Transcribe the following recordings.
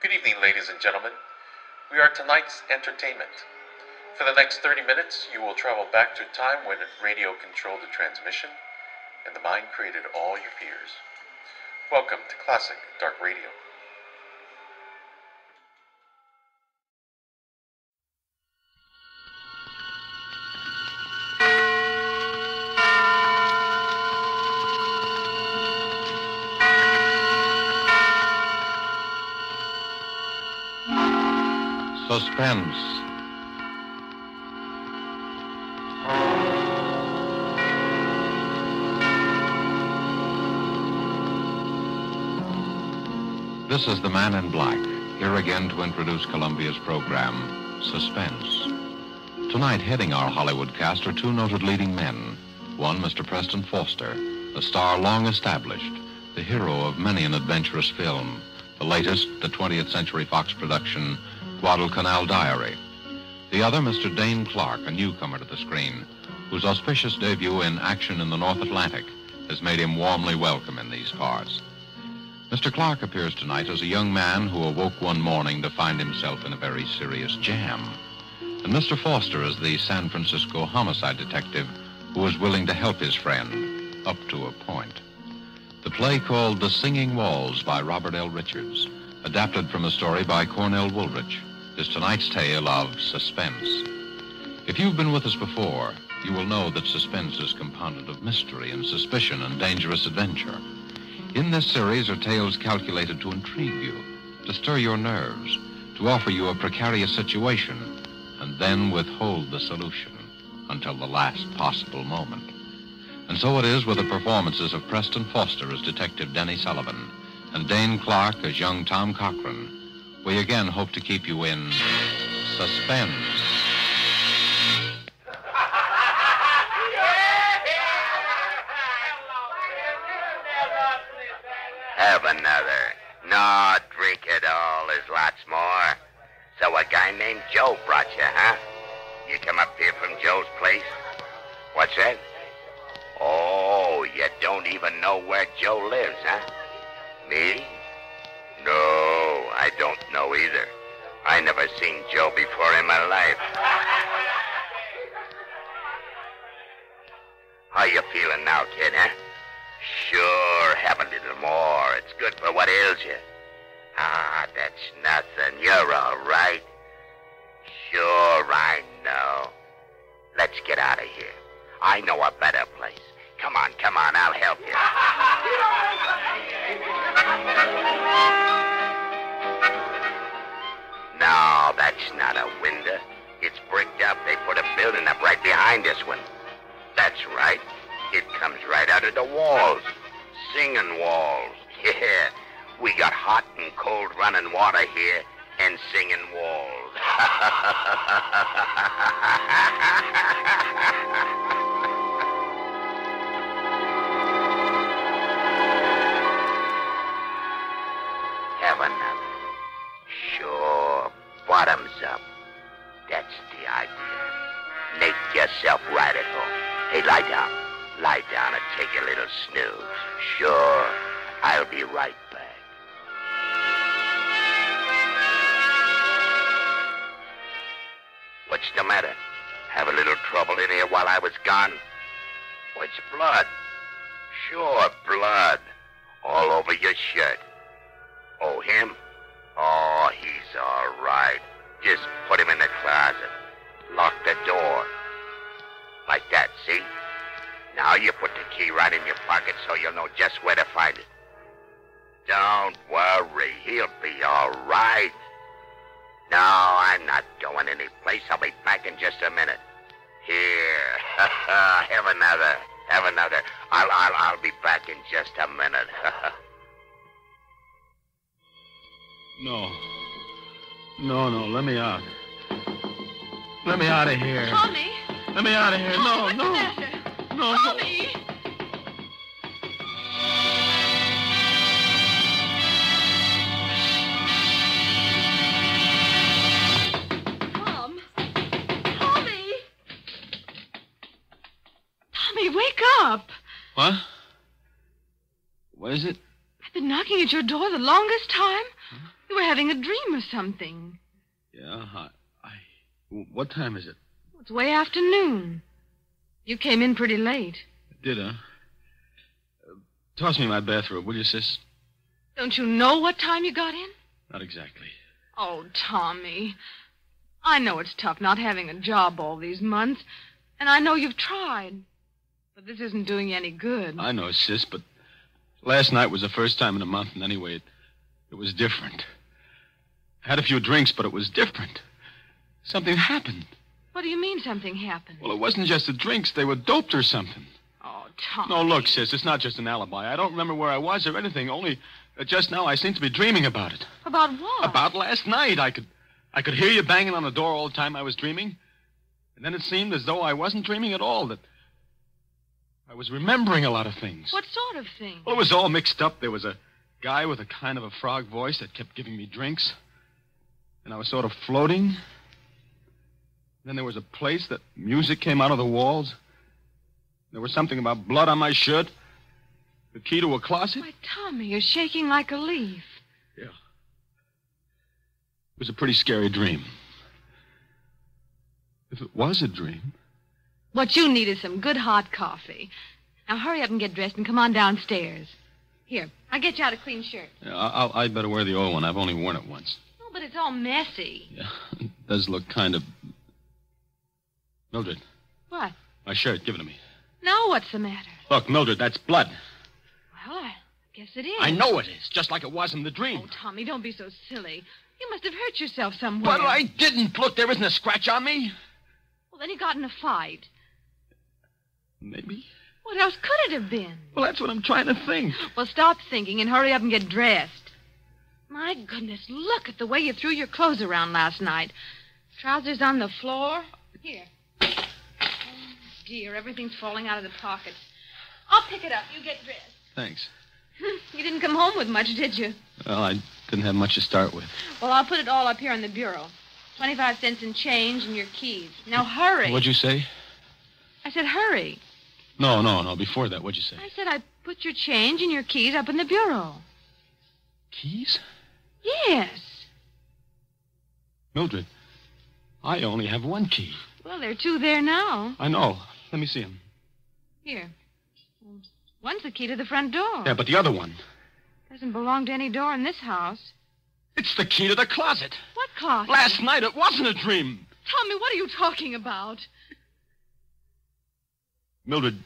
Good evening, ladies and gentlemen. We are tonight's entertainment. For the next 30 minutes, you will travel back to a time when radio controlled the transmission, and the mind created all your fears. Welcome to Classic Dark Radio. Suspense. This is the Man in Black, here again to introduce Columbia's program, Suspense. Tonight, heading our Hollywood cast are two noted leading men. One, Mr. Preston Foster, a star long established, the hero of many an adventurous film. The latest, the 20th Century Fox production, Guadalcanal Diary. The other, Mr. Dane Clark, a newcomer to the screen, whose auspicious debut in Action in the North Atlantic has made him warmly welcome in these parts. Mr. Clark appears tonight as a young man who awoke one morning to find himself in a very serious jam. And Mr. Foster is the San Francisco homicide detective who is willing to help his friend, up to a point. The play called The Singing Walls by Robert L. Richards, adapted from a story by Cornell Woolrich, is tonight's tale of suspense. If you've been with us before, you will know that suspense is compounded of mystery and suspicion and dangerous adventure. In this series are tales calculated to intrigue you, to stir your nerves, to offer you a precarious situation, and then withhold the solution until the last possible moment. And so it is with the performances of Preston Foster as Detective Denny Sullivan and Dane Clark as young Tom Cochran. We again hope to keep you in suspense. Have another. No, drink it all. There's lots more. So a guy named Joe brought you, huh? You come up here from Joe's place? What's that? Oh, you don't even know where Joe lives, huh? Me? No, I don't know either. I never seen Joe before in my life. How you feeling now, kid, huh? Sure, have a little more. It's good for what ails you. Ah, that's nothing. You're all right. Sure, I know. Let's get out of here. I know a better place. Come on, I'll help you. No, that's not a window. It's bricked up. They put a building up right behind this one. That's right. It comes right out of the walls. Singing walls. Yeah, we got hot and cold running water here and singing walls. Have another. Sure, bottoms up. That's the idea. Make yourself right at home. Hey, lie down. Lie down and take a little snooze. Sure, I'll be right back. What's the matter? Have a little trouble in here while I was gone? What's blood? Sure, blood. All over your shirt. Oh, him? Oh, he's all right. Just put him in the closet. Lock the door. Like that, see? Now you put the key right in your pocket so you'll know just where to find it. Don't worry, he'll be all right. No, I'm not going anyplace. I'll be back in just a minute. Here, have another. I'll be back in just a minute. No, let me out. Let me out of here. Tommy! Let me out of here. Tommy, No. what's the matter? No. Tommy! Tom! Tommy! Tommy, wake up! What? What is it? I've been knocking at your door the longest time. You were having a dream or something. Yeah, what time is it? It's way afternoon. You came in pretty late. Did, huh? Toss me my bathrobe, will you, sis? Don't you know what time you got in? Not exactly. Oh, Tommy. I know it's tough not having a job all these months, and I know you've tried. But this isn't doing you any good. I know, sis, but last night was the first time in a month, and anyway, it was different. I had a few drinks, but it was different. Something happened. What do you mean something happened? Well, it wasn't just the drinks. They were doped or something. Oh, Tommy. No, look, sis, it's not just an alibi. I don't remember where I was or anything, only just now I seem to be dreaming about it. About what? About last night. I could hear you banging on the door all the time I was dreaming. And then it seemed as though I wasn't dreaming at all, that I was remembering a lot of things. What sort of thing? Well, it was all mixed up. There was a guy with a kind of a frog voice that kept giving me drinks. And I was sort of floating. Then there was a place that music came out of the walls. There was something about blood on my shirt. The key to a closet. Why, Tommy, you're shaking like a leaf. Yeah. It was a pretty scary dream. If it was a dream. What you need is some good hot coffee. Now hurry up and get dressed and come on downstairs. Here, I'll get you out a clean shirt. Yeah, I'd better wear the old one. I've only worn it once. Oh, but it's all messy. Yeah, it does look kind of... Mildred. What? My shirt, give it to me. Now what's the matter? Look, Mildred, that's blood. Well, I guess it is. I know it is, just like it was in the dream. Oh, Tommy, don't be so silly. You must have hurt yourself somewhere. But I didn't. Look, there isn't a scratch on me. Well, then you got in a fight. Maybe. What else could it have been? Well, that's what I'm trying to think. Well, stop thinking and hurry up and get dressed. My goodness, look at the way you threw your clothes around last night. Trousers on the floor. Here. Oh, dear, everything's falling out of the pockets. I'll pick it up. You get dressed. Thanks. You didn't come home with much, did you? Well, I didn't have much to start with. Well, I'll put it all up here on the bureau. 25 cents in change and your keys. Now, hurry. What'd you say? I said hurry. No. Before that, what'd you say? I said I put your change and your keys up in the bureau. Keys? Yes. Mildred, I only have one key. Well, there are two there now. I know. Let me see them. Here. One's the key to the front door. Yeah, but the other one. Doesn't belong to any door in this house. It's the key to the closet. What closet? Last night it wasn't a dream. Tommy, what are you talking about? Mildred,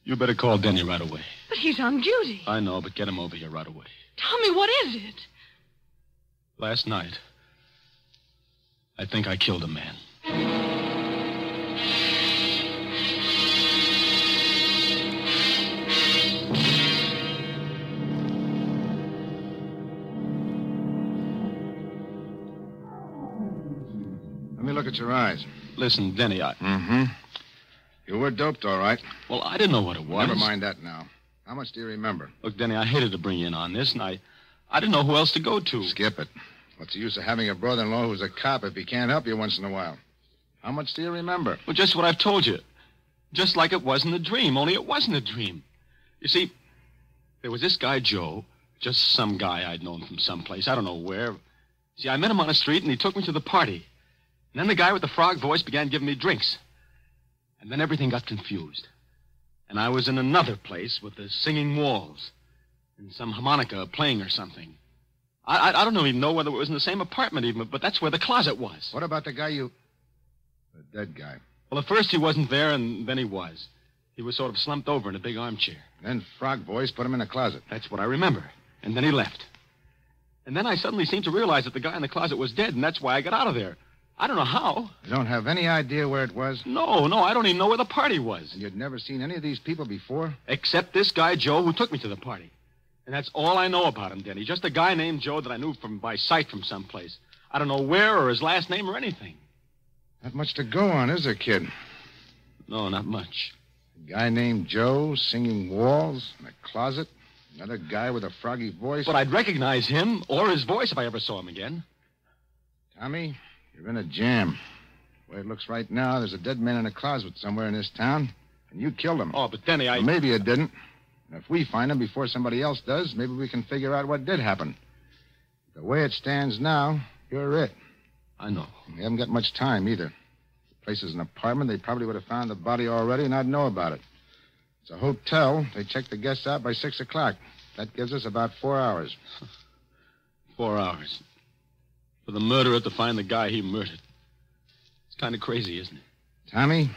you better call Denny right away. But he's on duty. I know, but get him over here right away. Tommy, what is it? Last night, I think I killed a man. Let me look at your eyes. Listen, Denny, Mm-hmm. You were doped, all right. Well, I didn't know what it was. Never mind that now. How much do you remember? Look, Denny, I hated to bring you in on this, and I didn't know who else to go to. Skip it. What's the use of having a brother-in-law who's a cop if he can't help you once in a while? How much do you remember? Well, just what I've told you. Just like it was in the dream, only it wasn't a dream. You see, there was this guy, Joe, just some guy I'd known from someplace, I don't know where. See, I met him on the street, and he took me to the party. And then the guy with the frog voice began giving me drinks. And then everything got confused. And I was in another place with the singing walls and some harmonica playing or something. I don't even know whether it was in the same apartment even, but that's where the closet was. What about the guy you... The dead guy? Well, at first he wasn't there, and then he was. He was sort of slumped over in a big armchair. Then Frog Boys put him in a closet. That's what I remember. And then he left. And then I suddenly seemed to realize that the guy in the closet was dead, and that's why I got out of there. I don't know how. You don't have any idea where it was? No, I don't even know where the party was. And you'd never seen any of these people before? Except this guy, Joe, who took me to the party. And that's all I know about him, Denny. Just a guy named Joe that I knew by sight from someplace. I don't know where or his last name or anything. Not much to go on, is there, kid? No, not much. A guy named Joe, singing walls, in a closet. Another guy with a froggy voice. But I'd recognize him or his voice if I ever saw him again. Tommy, you're in a jam. The way it looks right now, there's a dead man in a closet somewhere in this town, and you killed him. Oh, but Denny, Well, maybe you didn't. And if we find him before somebody else does, maybe we can figure out what did happen. The way it stands now, you're it. I know. We haven't got much time, either. The place is an apartment. They probably would have found the body already and I'd know about it. It's a hotel. They check the guests out by 6 o'clock. That gives us about 4 hours. 4 hours. For the murderer to find the guy he murdered. It's kind of crazy, isn't it? Tommy,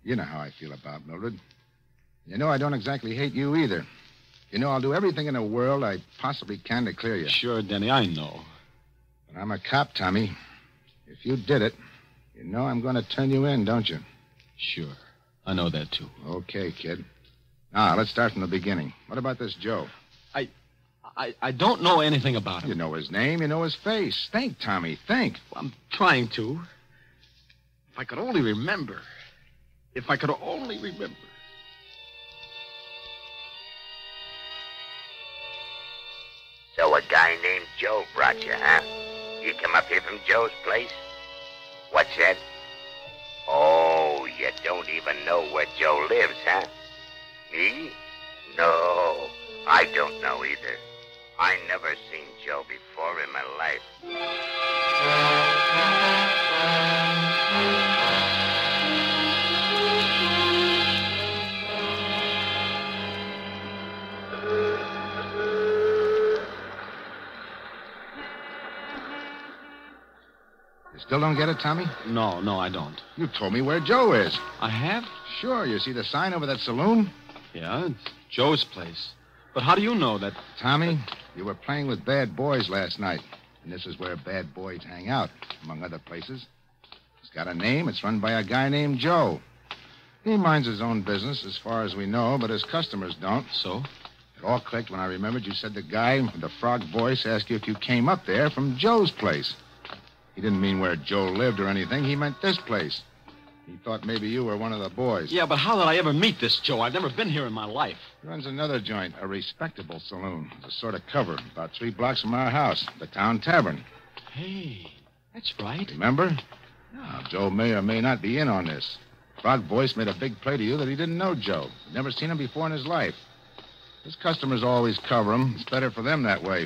you know how I feel about Mildred. You know I don't exactly hate you either. You know I'll do everything in the world I possibly can to clear you. Sure, Denny, I know. But I'm a cop, Tommy. If you did it, you know I'm going to turn you in, don't you? Sure. I know that, too. Okay, kid. Now, let's start from the beginning. What about this Joe? I don't know anything about him. You know his name, you know his face. Think, Tommy, think. I'm trying to. If I could only remember. If I could only remember. So a guy named Joe brought you, huh? You come up here from Joe's place? What's that? Oh, you don't even know where Joe lives, huh? Me? No, I don't know either. I never seen Joe before in my life. You still don't get it, Tommy? No, I don't. You told me where Joe is. I have? Sure, you see the sign over that saloon? Yeah, it's Joe's place. But how do you know that? Tommy, you were playing with bad boys last night. And this is where bad boys hang out, among other places. It's got a name. It's run by a guy named Joe. He minds his own business, as far as we know, but his customers don't. So? It all clicked when I remembered you said the guy with the frog voice asked you if you came up there from Joe's place. He didn't mean where Joe lived or anything. He meant this place. He thought maybe you were one of the boys. Yeah, but how did I ever meet this Joe? I've never been here in my life. He runs another joint, a respectable saloon. It's a sort of cover, about 3 blocks from our house, the Town Tavern. Hey, that's right. Remember? Now, Joe may or may not be in on this. Frog Voice made a big play to you that he didn't know Joe. He'd never seen him before in his life. His customers always cover him. It's better for them that way.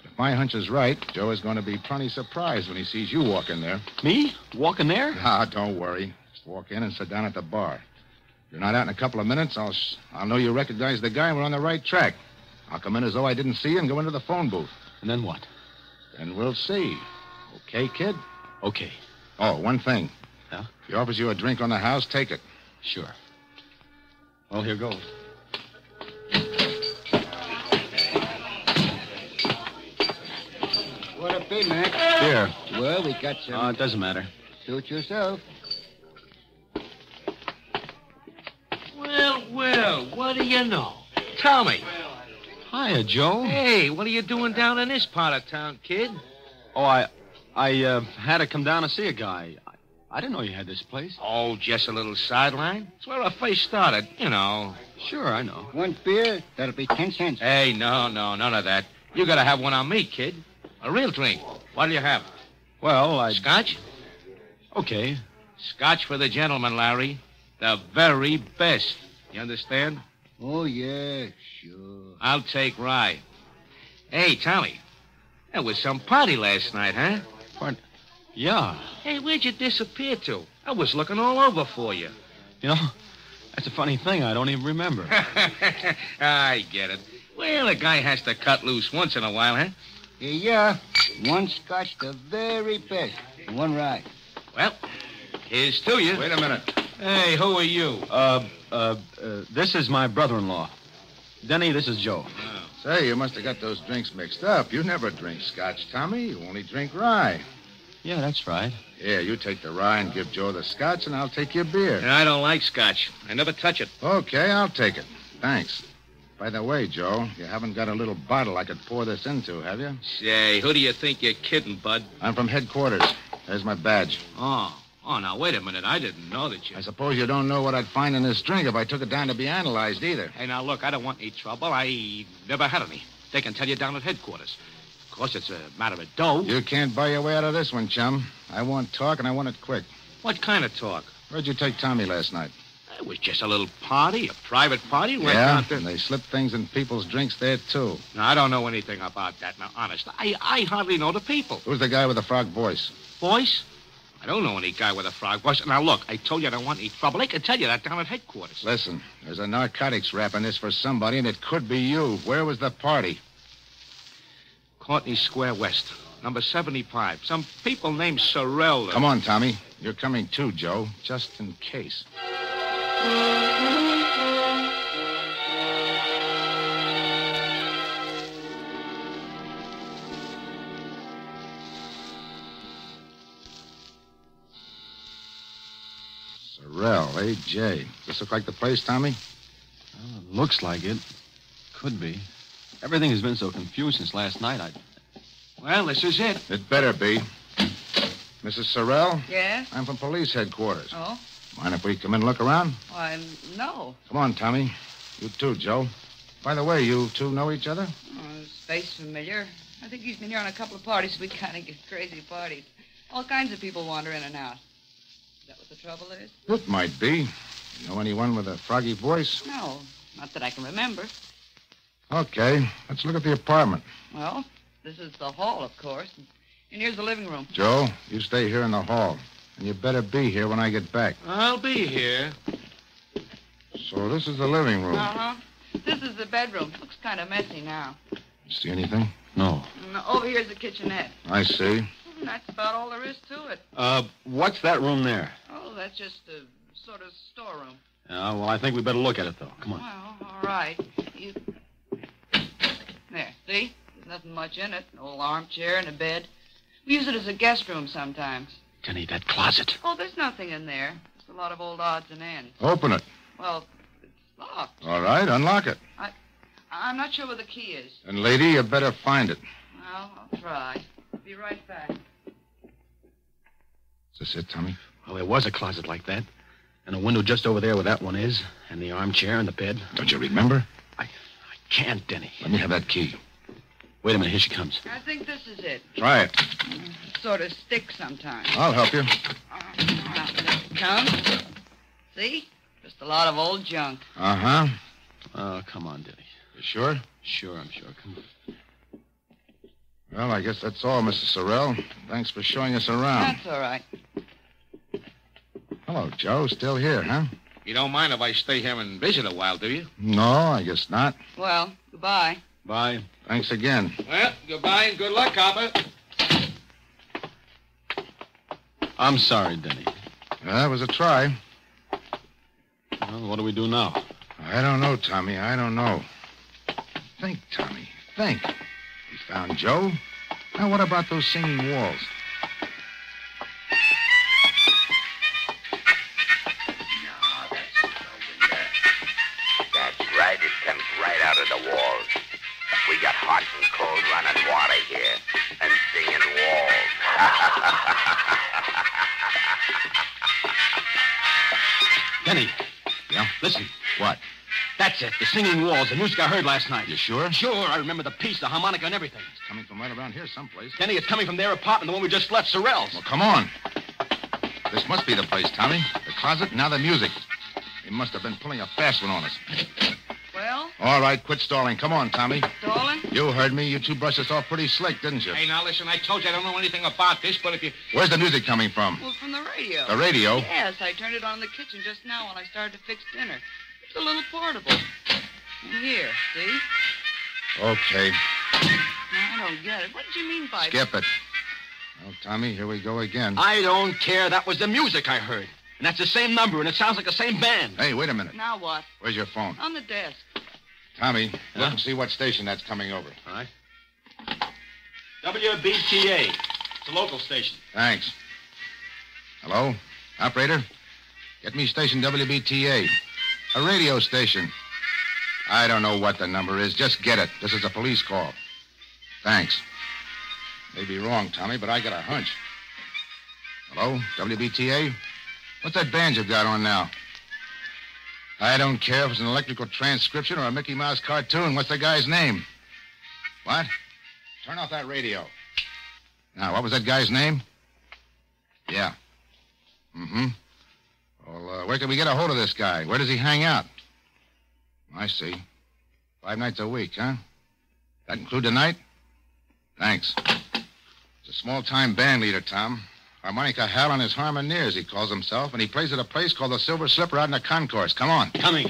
But if my hunch is right, Joe is going to be plenty surprised when he sees you walk in there. Me? Walking there? Ah, don't worry. Just walk in and sit down at the bar. If you're not out in a couple of minutes, I'll know you recognize the guy and we're on the right track. I'll come in as though I didn't see you and go into the phone booth. And then what? Then we'll see. Okay, kid? Okay. Oh, one thing. Yeah? If he offers you a drink on the house, take it. Sure. Well, here goes. What a be, Mac? Here. Well, we got some. It doesn't matter. Suit yourself. Well, what do you know? Tell me. Hiya, Joe. Hey, what are you doing down in this part of town, kid? Oh, I had to come down to see a guy. I didn't know you had this place. Oh, just a little sideline. It's where I first started, you know. Sure, I know. One beer, that'll be 10 cents. Hey, no, none of that. You gotta have one on me, kid. A real drink. What'll you have? Well, Scotch? Okay. Scotch for the gentleman, Larry. The very best. You understand? Oh, yeah, sure. I'll take rye. Hey, Tommy. There was some party last night, huh? Yeah. Hey, where'd you disappear to? I was looking all over for you. You know, that's a funny thing. I don't even remember. I get it. Well, a guy has to cut loose once in a while, huh? Yeah. One scotch, the very best. And one rye. Well, here's to you. Wait a minute. Hey, who are you? This is my brother-in-law. Denny, this is Joe. Say, you must have got those drinks mixed up. You never drink scotch, Tommy. You only drink rye. Yeah, that's right. Yeah, you take the rye and give Joe the scotch, and I'll take your beer. I don't like scotch. I never touch it. Okay, I'll take it. Thanks. By the way, Joe, you haven't got a little bottle I could pour this into, have you? Say, who do you think you're kidding, bud? I'm from headquarters. There's my badge. Oh, now, wait a minute. I didn't know that you... I suppose you don't know what I'd find in this drink if I took it down to be analyzed either. Hey, now, look, I don't want any trouble. I never had any. They can tell you down at headquarters. Of course, it's a matter of dough. You can't buy your way out of this one, chum. I want talk, and I want it quick. What kind of talk? Where'd you take Tommy last night? It was just a little party, a private party. Went Yeah, down to... and they slipped things in people's drinks there, too. No, I don't know anything about that. Now, honest, I hardly know the people. Who's the guy with the frog voice? Voice? I don't know any guy with a frog voice. Now, look, I told you I don't want any trouble. They can tell you that down at headquarters. Listen, there's a narcotics rap in this for somebody, and it could be you. Where was the party? Courtney Square West, number 75. Some people named Sorrell. Come on, Tommy. You're coming too, Joe, just in case. Sorrell, A.J. Does this look like the place, Tommy? Well, it looks like it. Could be. Everything has been so confused since last night. Well, this is it. It better be. Mrs. Sorrell? Yes? I'm from police headquarters. Oh? Mind if we come in and look around? Why, no. Come on, Tommy. You too, Joe. By the way, you two know each other? Oh, his face familiar. I think he's been here on a couple of parties. We kind of get crazy parties. All kinds of people wander in and out. Is that what the trouble is? It might be. You know anyone with a froggy voice? No, not that I can remember. Okay, let's look at the apartment. Well, this is the hall, of course. And here's the living room. Joe, you stay here in the hall. And you better be here when I get back. I'll be here. So this is the living room. Uh-huh. This is the bedroom. Looks kind of messy now. See anything? No. And over here's the kitchenette. I see. And that's about all there is to it. What's that room there? Oh, that's just a sort of storeroom. Well, I think we better look at it, though. Come on. Well, all right. You... There, see? There's nothing much in it. An old armchair and a bed. We use it as a guest room sometimes. Denny, that closet. Oh, there's nothing in there. Just a lot of old odds and ends. Open it. Well, it's locked. All right, unlock it. I'm not sure where the key is. And, lady, you better find it. Well, I'll try. Be right back. Is this it, Tommy? Well, there was a closet like that. And a window just over there where that one is. And the armchair and the bed. Don't you remember? I can't, Denny. Let me have that key. Wait a minute. Here she comes. I think this is it. Try it. It sort of sticks sometimes. I'll help you. There it comes. See? Just a lot of old junk. Uh-huh. Oh, come on, Denny. You sure? Sure, I'm sure. Come on. Well, I guess that's all, Mr. Sorrell. Thanks for showing us around. That's all right. Hello, Joe. Still here, huh? You don't mind if I stay here and visit a while, do you? No, I guess not. Well, goodbye. Bye. Thanks again. Well, goodbye and good luck, copper. I'm sorry, Denny. That was a try. Well, what do we do now? I don't know, Tommy. I don't know. Think, Tommy. Think. We found Joe. Now, what about those singing walls? That's right. It comes right out of the walls. We got hot and cold running water here. And singing walls. Denny. Yeah? Listen. What? That's it. The singing walls. The music I heard last night. You sure? Sure. I remember the piece, the harmonica and everything. It's coming from right around here someplace. Denny, it's coming from their apartment, the one we just left, Sorrell's. Well, come on. This must be the place, Tommy. The closet, now the music. They must have been pulling a fast one on us. Well, All right, quit stalling. Come on, Tommy. Dolan? You heard me. You two brushed us off pretty slick, didn't you? Hey, now listen, I told you I don't know anything about this, but if you... Where's the music coming from? Well, from the radio. The radio? Yes, I turned it on in the kitchen just now when I started to fix dinner. It's a little portable. And here, see? Okay. I don't get it. What did you mean by... Skip it. Well, Tommy, here we go again. I don't care. That was the music I heard. And that's the same number, and it sounds like the same band. Hey, wait a minute. Now what? Where's your phone? On the desk. Tommy, look and see what station that's coming over. All right. WBTA. It's a local station. Thanks. Hello? Operator? Get me station WBTA. A radio station. I don't know what the number is. Just get it. This is a police call. Thanks. May be wrong, Tommy, but I got a hunch. Hello? WBTA? What's that band you've got on now? I don't care if it's an electrical transcription or a Mickey Mouse cartoon. What's the guy's name? What? Turn off that radio. Now, what was that guy's name? Yeah. Mm-hmm. Well, where can we get a hold of this guy? Where does he hang out? I see. 5 nights a week, huh? That include tonight? Thanks. He's a small-time band leader, Tom. Harmonica Hal on his harmoneers, he calls himself, and he plays at a place called the Silver Slipper out in the concourse. Come on. Coming.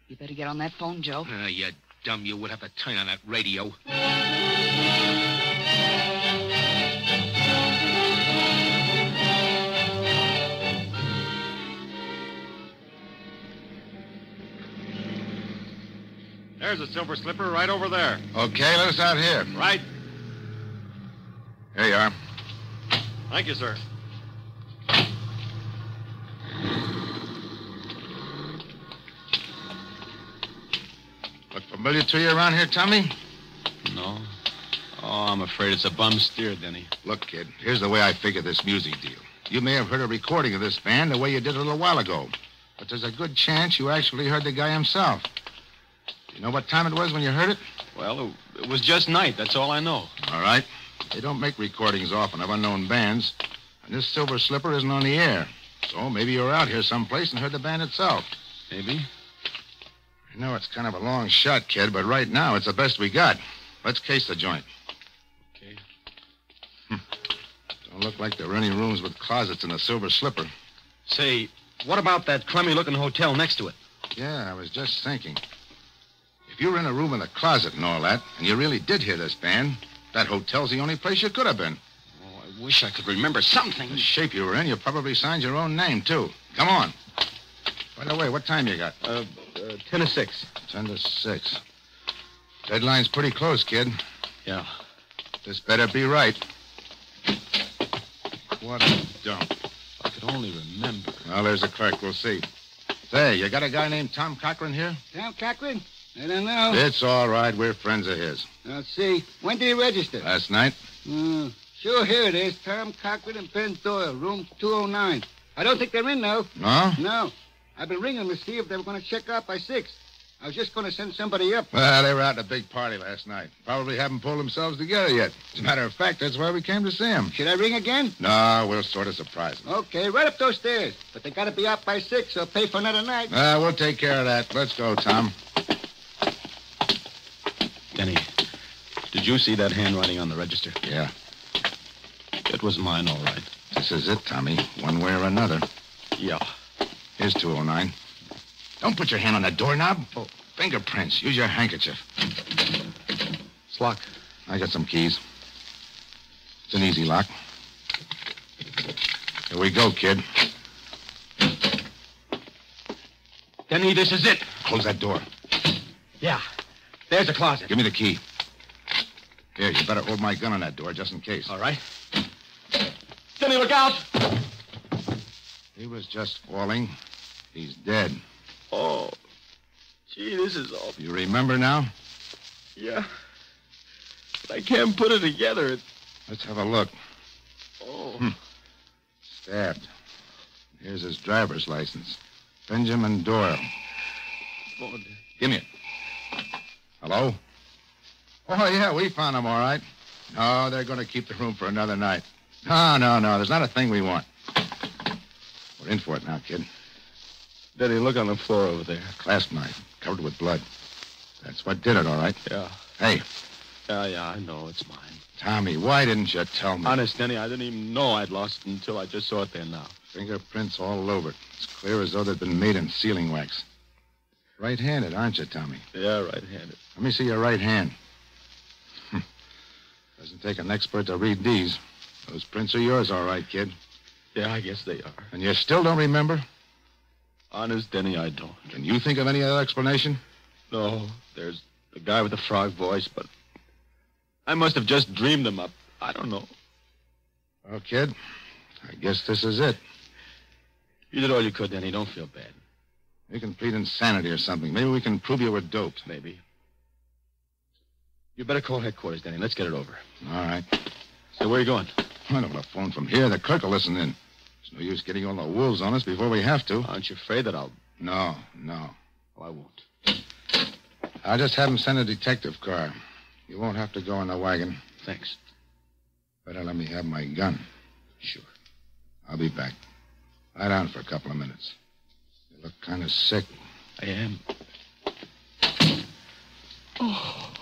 You better get on that phone, Joe. You dumb. You would have to turn on that radio. There's a Silver Slipper right over there. Okay, let us out here. Right. Here you are. Thank you, sir. Look familiar to you around here, Tommy? No. Oh, I'm afraid it's a bum steer, Denny. Look, kid, here's the way I figure this music deal. You may have heard a recording of this band the way you did a little while ago, but there's a good chance you actually heard the guy himself. You know what time it was when you heard it? Well, it was just night. That's all I know. All right. They don't make recordings often of unknown bands, and this Silver Slipper isn't on the air. So maybe you were out here someplace and heard the band itself. Maybe. I know it's kind of a long shot, kid, but right now it's the best we got. Let's case the joint. Okay. Don't look like there are any rooms with closets in the Silver Slipper. Say, what about that crummy-looking hotel next to it? Yeah, I was just thinking. If you were in a room in a closet and all that, and you really did hear this band, that hotel's the only place you could have been. Oh, I wish I could remember something. The shape you were in, you probably signed your own name, too. Come on. By the way, what time you got? 10 to 6. 10 to 6. Deadline's pretty close, kid. Yeah. This better be right. What a dump. I could only remember. Well, there's the clerk. We'll see. Say, you got a guy named Tom Cochran here? Tom Cochran? I don't know. It's all right. We're friends of his. Let's see. When did he register? Last night? Sure, here it is. Tom Cochran and Ben Doyle, room 209. I don't think they're in, though. No? No. I've been ringing to see if they were going to check out by 6. I was just going to send somebody up. Well, they were out at a big party last night. Probably haven't pulled themselves together yet. As a matter of fact, that's why we came to see him. Should I ring again? No, we'll sort of surprise them. Okay, right up those stairs. But they got to be out by 6 or pay for another night. We'll take care of that. Let's go, Tom. Denny, did you see that handwriting on the register? Yeah. It was mine, all right. This is it, Tommy. One way or another. Yeah. Here's 209. Don't put your hand on that doorknob. Oh, fingerprints. Use your handkerchief. It's locked. I got some keys. It's an easy lock. Here we go, kid. Denny, this is it. Close that door. Yeah. There's a closet. Give me the key. Here, you better hold my gun on that door just in case. All right. Denny, look out! He was just falling. He's dead. Oh, gee, this is awful. You remember now? Yeah. But I can't put it together. Let's have a look. Oh. Stabbed. Here's his driver's license. Benjamin Doyle. Oh, Give me it. Hello? Oh, yeah, we found him, all right. No, they're going to keep the room for another night. No. There's not a thing we want. We're in for it now, kid. Denny, look on the floor over there. Clasp knife, covered with blood. That's what did it, all right? Yeah. Hey. Yeah, I know. It's mine. Tommy, why didn't you tell me? Honest, Denny, I didn't even know I'd lost it until I just saw it there now. Fingerprints all over it. It's clear as though they'd been made in sealing wax. Right-handed, aren't you, Tommy? Yeah, right-handed. Let me see your right hand. Doesn't take an expert to read these. Those prints are yours, all right, kid. Yeah, I guess they are. And you still don't remember? Honest, Denny, I don't. Can you think of any other explanation? No, there's the guy with the frog voice, but I must have just dreamed them up. I don't know. Well, kid, I guess this is it. You did all you could, Denny. Don't feel bad. You can plead insanity or something. Maybe we can prove you were doped. Maybe. You better call headquarters, Denny. Let's get it over. All right. So where are you going? I don't want to phone from here. The clerk will listen in. There's no use getting all the wolves on us before we have to. Aren't you afraid that I'll... No. Oh, I won't. I'll just have him send a detective car. You won't have to go in the wagon. Thanks. Better let me have my gun. Sure. I'll be back. Lie down for a couple of minutes. You look kind of sick. I am. Oh.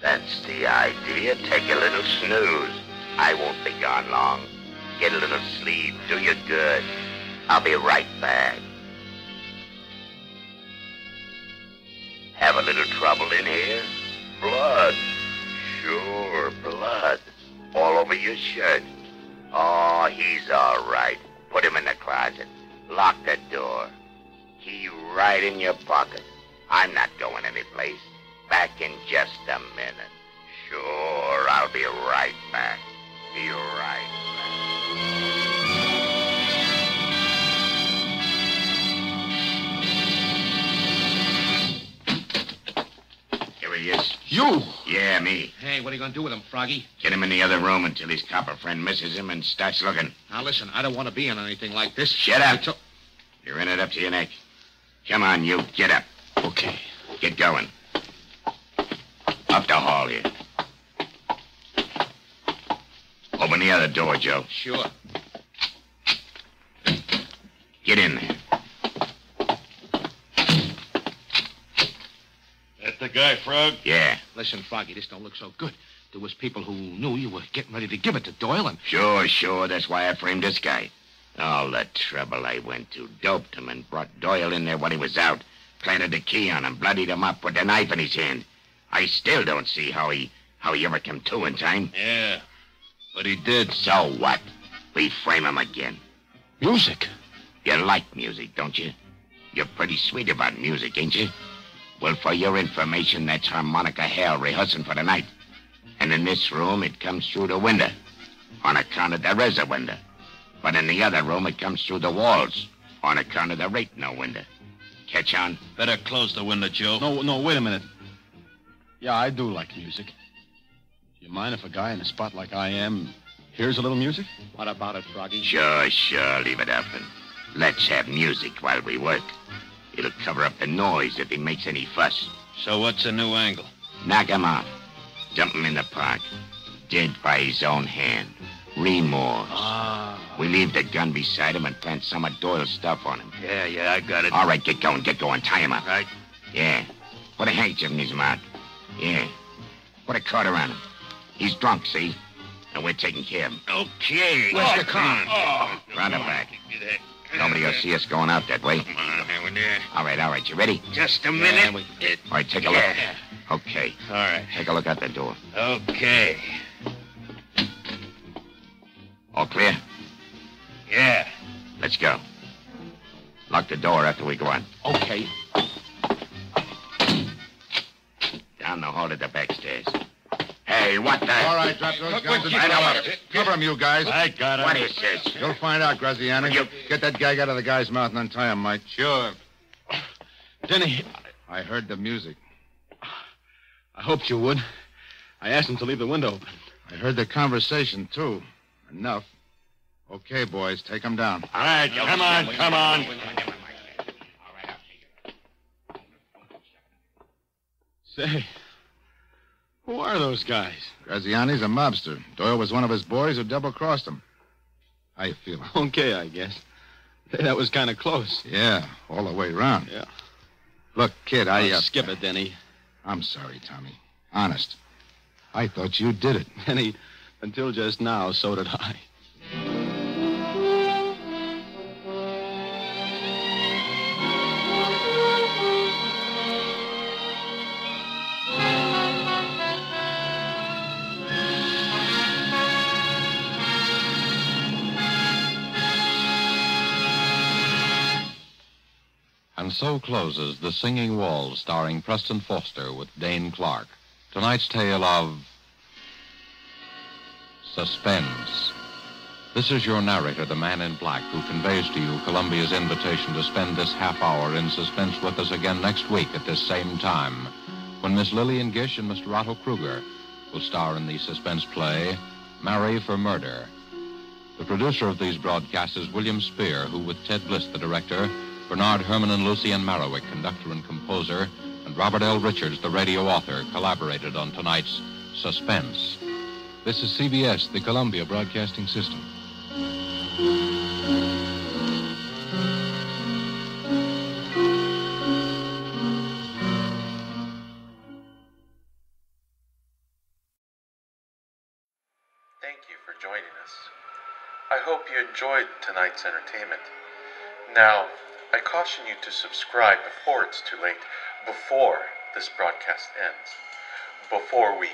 That's the idea. Take a little snooze. I won't be gone long. Get a little sleep. Do you good. I'll be right back. Have a little trouble in here? Blood. Sure, blood. All over your shirt. Oh, he's all right. Put him in the closet. Lock the door. Key right in your pocket. I'm not going anyplace. Back in just a minute. Sure, I'll be right back. Be right back. Here he is. You? Yeah, me. Hey, what are you going to do with him, Froggy? Get him in the other room until his copper friend misses him and starts looking. Now, listen, I don't want to be in anything like this. Shut up. You're in it up to your neck. Come on, you. Get up. Okay. Get going. Up the hall here. Open the other door, Joe. Sure. Get in there. That the guy, Frog? Yeah. Listen, Froggy, this don't look so good. There was people who knew you were getting ready to give it to Doyle, and... Sure. That's why I framed this guy. All the trouble I went to. Doped him and brought Doyle in there when he was out. Planted the key on him, bloodied him up, put the knife in his hand. I still don't see how he ever came to in time. Yeah, but he did. So what? We frame him again. Music? You like music, don't you? You're pretty sweet about music, ain't you? Well, for your information, that's harmonica hell rehearsing for the night. And in this room, it comes through the window. On account of there is a window. But in the other room, it comes through the walls. On account of there ain't no window. Catch on? Better close the window, Joe. No, wait a minute. Yeah, I do like music. Do you mind if a guy in a spot like I am hears a little music? What about it, Froggy? Sure. Leave it up and let's have music while we work. It'll cover up the noise if he makes any fuss. So what's a new angle? Knock him out. Dump him in the park. Dead by his own hand. Remorse. We leave the gun beside him and plant some of Doyle's stuff on him. Yeah, I got it. All right, get going. Tie him up. Right. Yeah. Put a handkerchief in his mouth. Yeah. Put a cord around him. He's drunk, see? And we're taking care of him. Okay. Where's the car? Round the back. Nobody will see us going out that way. Come on, over there. All right. You ready? Just a minute. All right, take a look. Okay. All right. Take a look out the door. Okay. All clear? Yeah. Let's go. Lock the door after we go on. Okay. Down the hall to the back stairs. Hey, what the... All right, drop those guns and cover him, you guys. I got it. What is this? You'll find out, Graziani. Get that gag out of the guy's mouth and untie him, Mike. Sure. Denny, I heard the music. I hoped you would. I asked him to leave the window open. I heard the conversation, too. Enough. Okay, boys, take him down. All right, come on. Say, who are those guys? Graziani's a mobster. Doyle was one of his boys who double-crossed him. How you feeling? Okay, I guess. That was kind of close. Yeah, all the way around. Yeah. Look, kid, Skip it, Denny. I'm sorry, Tommy. Honest. I thought you did it. Denny, until just now, so did I. And so closes The Singing Walls, starring Preston Foster with Dane Clark. Tonight's tale of Suspense. This is your narrator, the man in black, who conveys to you Columbia's invitation to spend this half hour in suspense with us again next week at this same time, when Miss Lillian Gish and Mr. Otto Kruger will star in the suspense play, Marry for Murder. The producer of these broadcasts is William Spear, who, with Ted Bliss, the director, Bernard Herman and Lucien Marowik, conductor and composer, and Robert L. Richards, the radio author, collaborated on tonight's Suspense. This is CBS, the Columbia Broadcasting System. Thank you for joining us. I hope you enjoyed tonight's entertainment. Now, I caution you to subscribe before it's too late, before this broadcast ends, before we